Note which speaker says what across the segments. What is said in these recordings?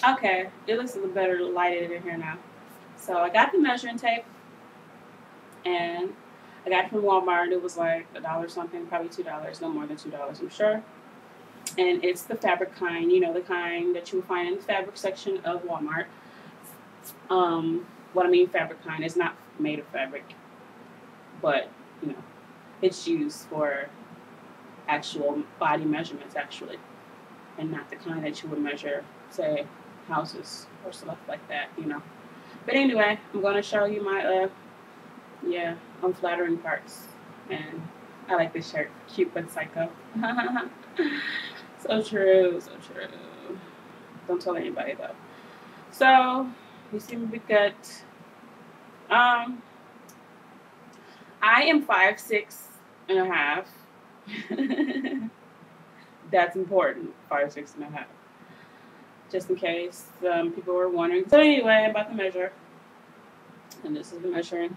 Speaker 1: Okay, it looks a little better lighted in here now. So I got the measuring tape, and I got it from Walmart. It was like $1 something, probably $2, no more than $2, I'm sure. And it's the fabric kind, you know, the kind that you will find in the fabric section of Walmart. What I mean, fabric kind is not made of fabric, but you know, it's used for actual body measurements, actually, and not the kind that you would measure, say, houses or stuff like that, you know. But anyway, I'm gonna show you my yeah, unflattering parts, and I like this shirt, cute but psycho. So true, so true. Don't tell anybody though. So you see my big gut. Um, I am 5'6.5". That's important. 5'6.5". Just in case people were wondering. So anyway, about the measure, and this is the measuring.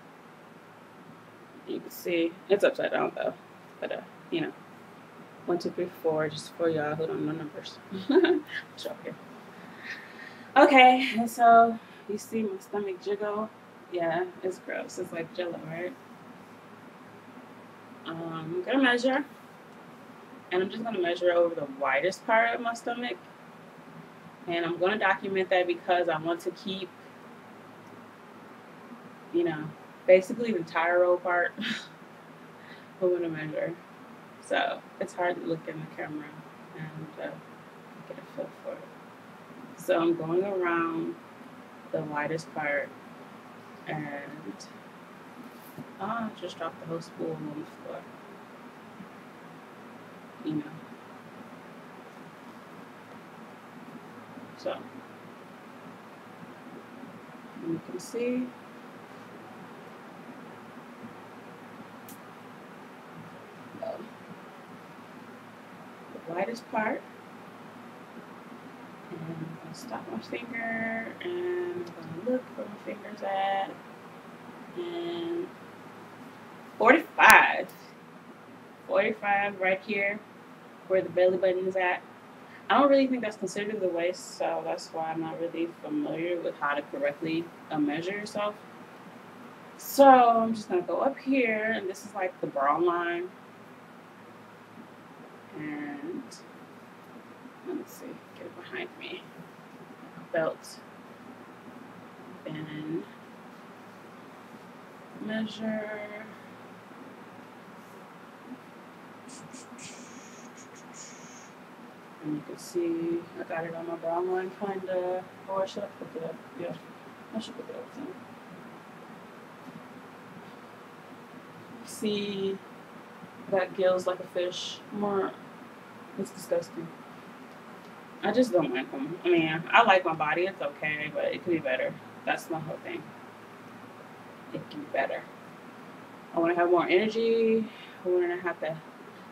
Speaker 1: You can see it's upside down though, but you know, 1, 2, 3, 4, just for y'all who don't know numbers. It's up here. Okay, and so you see my stomach jiggle. Yeah, it's gross. It's like jello, right? I'm gonna measure, and I'm just gonna measure over the widest part of my stomach, and I'm gonna document that because I want to keep, you know, basically the entire row part. I'm gonna measure. So it's hard to look in the camera and get a feel for it. So I'm going around the widest part, and just drop the whole spool on the floor. You know. So you can see the widest part, and I'm gonna stop my finger, and I'm gonna look where my finger's at, and 45, 45 right here where the belly button is at. I don't really think that's considered the waist, so that's why I'm not really familiar with how to correctly measure yourself. So I'm just gonna go up here, and this is like the bra line, and let me see, get it behind me. Belt, and measure. And you can see I got it on my bra line, kinda. Or should I pick it up? Yeah, I should pick it up soon. See, that gills like a fish. More, it's disgusting. I just don't like them. I mean, I like my body. It's okay, but it could be better. That's my whole thing. It can be better. I want to have more energy. I want to have to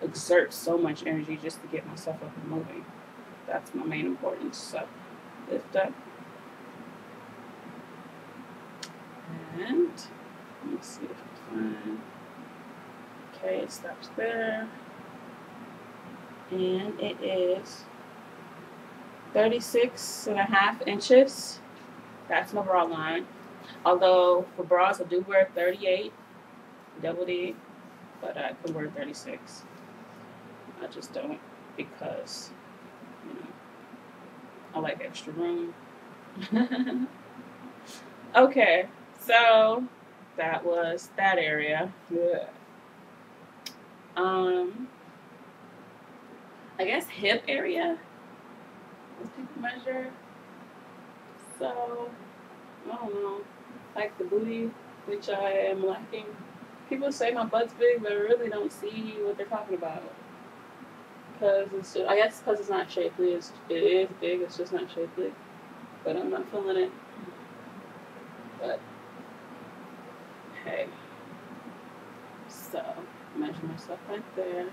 Speaker 1: exert so much energy just to get myself up and moving. That's my main importance. So lift up, and let me see if I can find. Okay, it stops there, and it is 36.5 inches. That's my bra line. Although for bras I do wear 38, double D, but I could wear 36. I just don't because, you know, I like extra room. Okay, so that was that area. Yeah. Um, I guess hip area. Let's take a measure. So I don't know, like the booty, which I am lacking. People say my butt's big, but I really don't see what they're talking about. Because it's just, I guess because it's not shapely. It is big. It's just not shapely. But I'm not feeling it. But hey, so measure myself right there.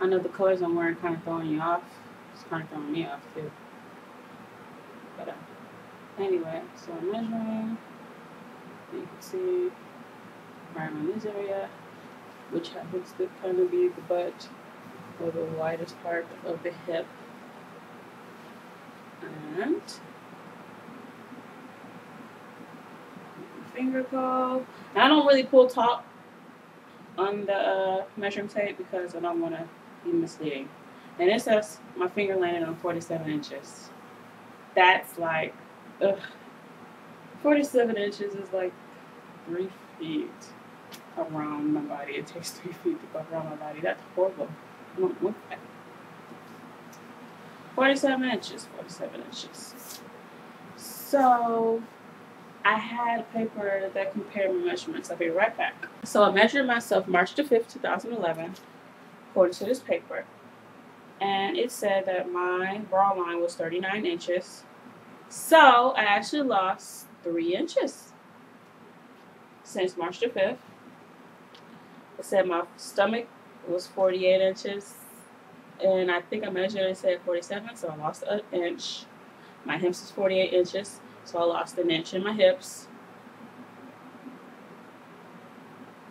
Speaker 1: I know the colors I'm wearing kind of throwing you off. It's kind of throwing me off too. But anyway, so I'm measuring. You can see right around this area, which happens to kind of be the butt or the widest part of the hip. And finger go. Now, I don't really pull top on the measuring tape because I don't want to be misleading. And it says my finger landed on 47 inches. That's like, ugh. 47 inches is like 3 feet around my body. It takes 3 feet to go around my body. That's horrible. I don't want that. 47 inches, 47 inches. So I had a paper that compared my measurements. I'll be right back. So I measured myself March the 5th, 2011, according to this paper. And it said that my bra line was 39 inches. So I actually lost 3 inches since March the 5th. It said my stomach was 48 inches. And I think I measured it said 47, so I lost an inch. My hips is 48 inches, so I lost an inch in my hips.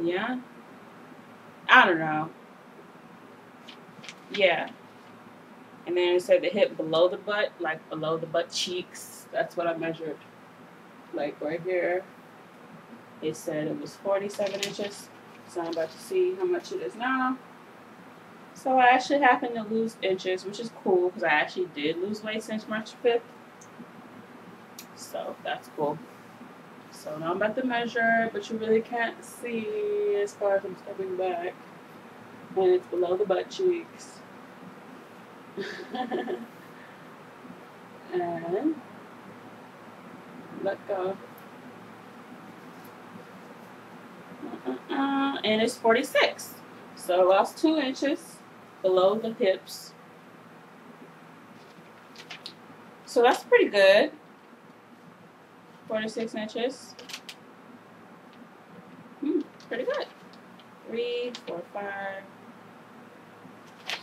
Speaker 1: Yeah. I don't know. Yeah. And then it said the hip below the butt, like below the butt cheeks. That's what I measured. Like right here. It said it was 47 inches. So I'm about to see how much it is now. So I actually happened to lose inches, which is cool because I actually did lose weight since March 5th. So that's cool. So now I'm about to measure, but you really can't see as far as I'm stepping back. And it's below the butt cheeks. And let go. And it's 46. So I lost 2 inches below the hips. So that's pretty good. 46 inches. Pretty good. 3, 4, 5.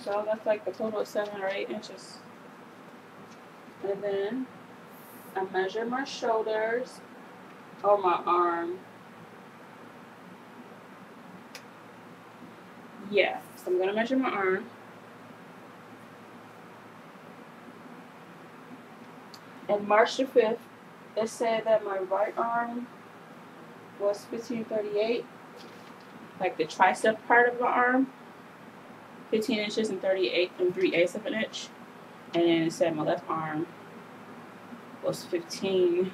Speaker 1: So that's like a total of 7 or 8 inches. And then I measure my shoulders or my arm. Yeah, so I'm going to measure my arm. And March the 5th, it said that my right arm was 1538, like the tricep part of my arm, 15 inches and 38 3/8 of an inch. And then it said my left arm was 15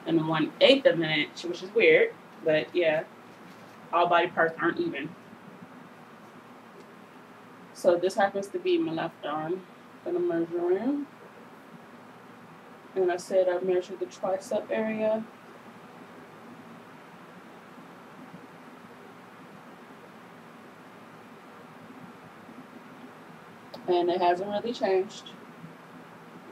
Speaker 1: and 1/8 of an inch, which is weird, but yeah, all body parts aren't even. So this happens to be my left arm that I'm measuring. And I said I measured the tricep area. And it hasn't really changed.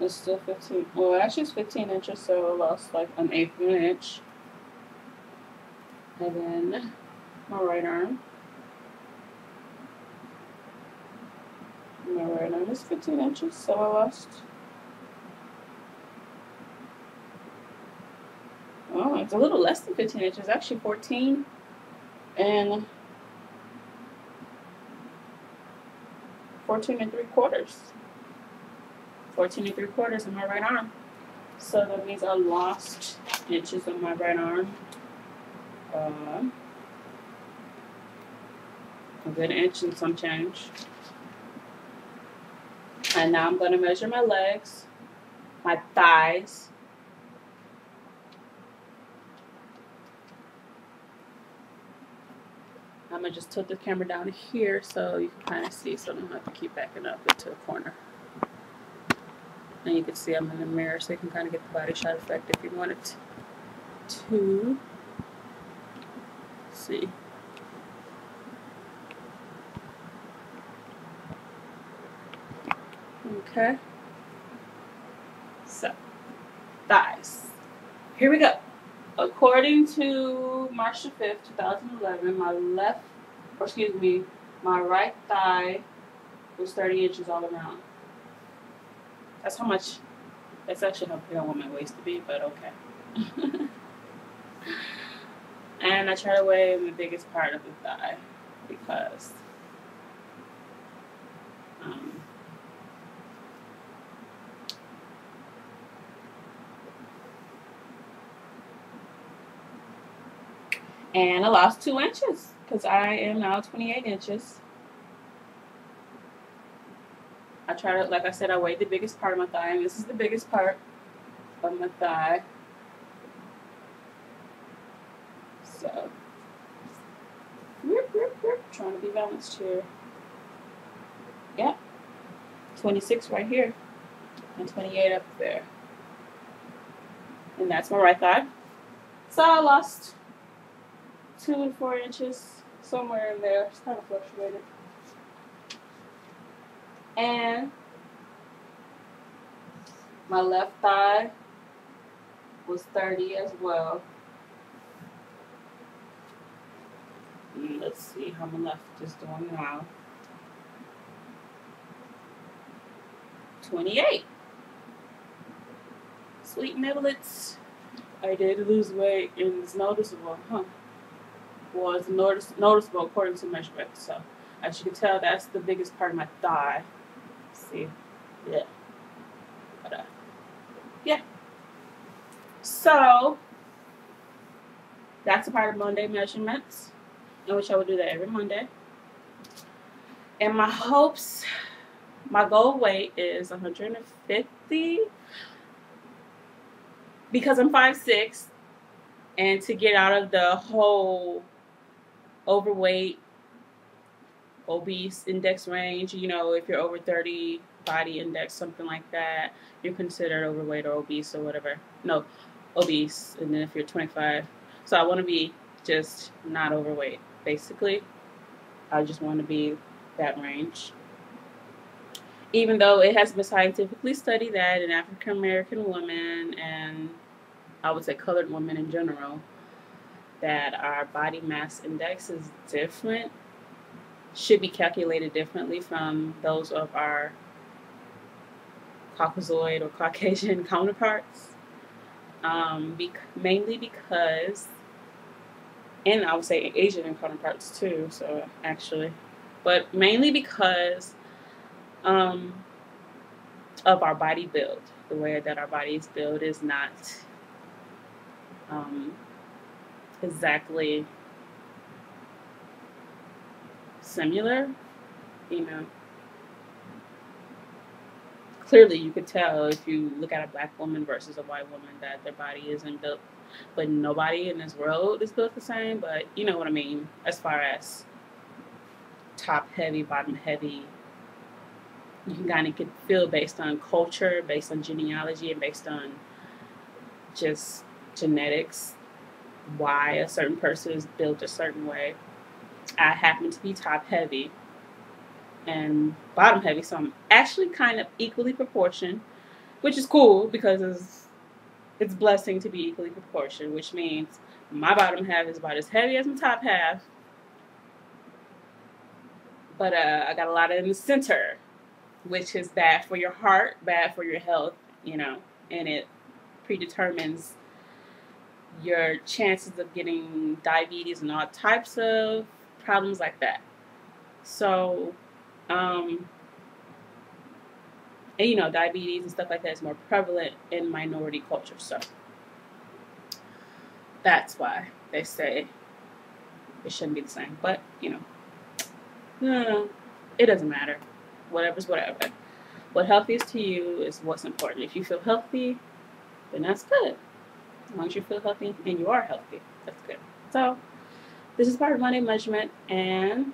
Speaker 1: It's still 15. Well, actually it's 15 inches, so I lost like 1/8 of an inch. And then my right arm. My right arm is 15 inches, so I lost. Oh, it's a little less than 15 inches. Actually 14 and 14 3/4. 14 3/4 in my right arm. So that means I lost inches on my right arm. A good inch and some change. And now I'm going to measure my legs, my thighs. I'm going to just tilt the camera down here so you can kind of see, so I don't have to keep backing up into a corner. And you can see I'm in the mirror, so you can kind of get the body shot effect if you wanted to. See. Okay. So, thighs. Here we go. According to March the 5th, 2011, my right thigh was 30 inches all around. That's how much, that's actually how big I want my waist to be, but okay. And I try to weigh the biggest part of the thigh because And I lost 2 inches because I am now 28 inches. I try to, like I said, I weighed the biggest part of my thigh, and this is the biggest part of my thigh. So, trying to be balanced here. Yep, 26 right here, and 28 up there. And that's my right thigh. So I lost 2 and 4 inches, somewhere in there. It's kind of fluctuated. And my left thigh was 30 as well. Let's see how my left is doing now. 28. Sweet niblets. I did lose weight, and it's noticeable, huh? Well, it's noticeable according to measurement. So, as you can tell, that's the biggest part of my thigh. See? Yeah. But, yeah. So, that's a part of Monday measurements, in which I will do that every Monday. And my hopes, my goal weight is 150 because I'm 5'6", and to get out of the whole overweight, obese index range, you know, if you're over 30 body index, something like that, you're considered overweight or obese or whatever. No, obese. And then if you're 25, so I want to be just not overweight, basically. I just want to be that range. Even though it has been scientifically studied that in African American women, and I would say colored women in general, that our body mass index is different, should be calculated differently from those of our Caucasoid or Caucasian counterparts. Mainly because, and I would say Asian counterparts too, so actually, but mainly because of our body build. The way that our bodies build is not exactly similar, you know. Clearly, you could tell if you look at a black woman versus a white woman that their body isn't built. But nobody in this world is built the same. But you know what I mean, as far as top heavy, bottom heavy, you can kind of get feel based on culture, based on genealogy, and based on just genetics, why a certain person is built a certain way. I happen to be top heavy and bottom heavy, so I'm actually kind of equally proportioned, which is cool because it's blessing to be equally proportioned, which means my bottom half is about as heavy as my top half, but I got a lot in the center, which is bad for your heart, bad for your health, you know, and it predetermines your chances of getting diabetes and all types of problems like that. So, and you know, diabetes and stuff like that is more prevalent in minority culture. So that's why they say it shouldn't be the same. But, you know, it doesn't matter. Whatever's whatever. What healthy is to you is what's important. If you feel healthy, then that's good. As long as you feel healthy and you are healthy, that's good. So this is part of Monday measurement. And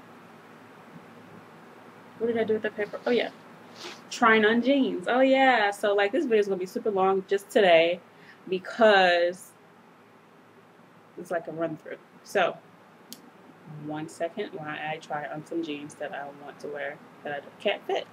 Speaker 1: what did I do with the paper? Oh, yeah. Trying on jeans. Oh, yeah. So, like, this video is going to be super long just today because it's like a run-through. So, 1 second while I try on some jeans that I want to wear that I can't fit.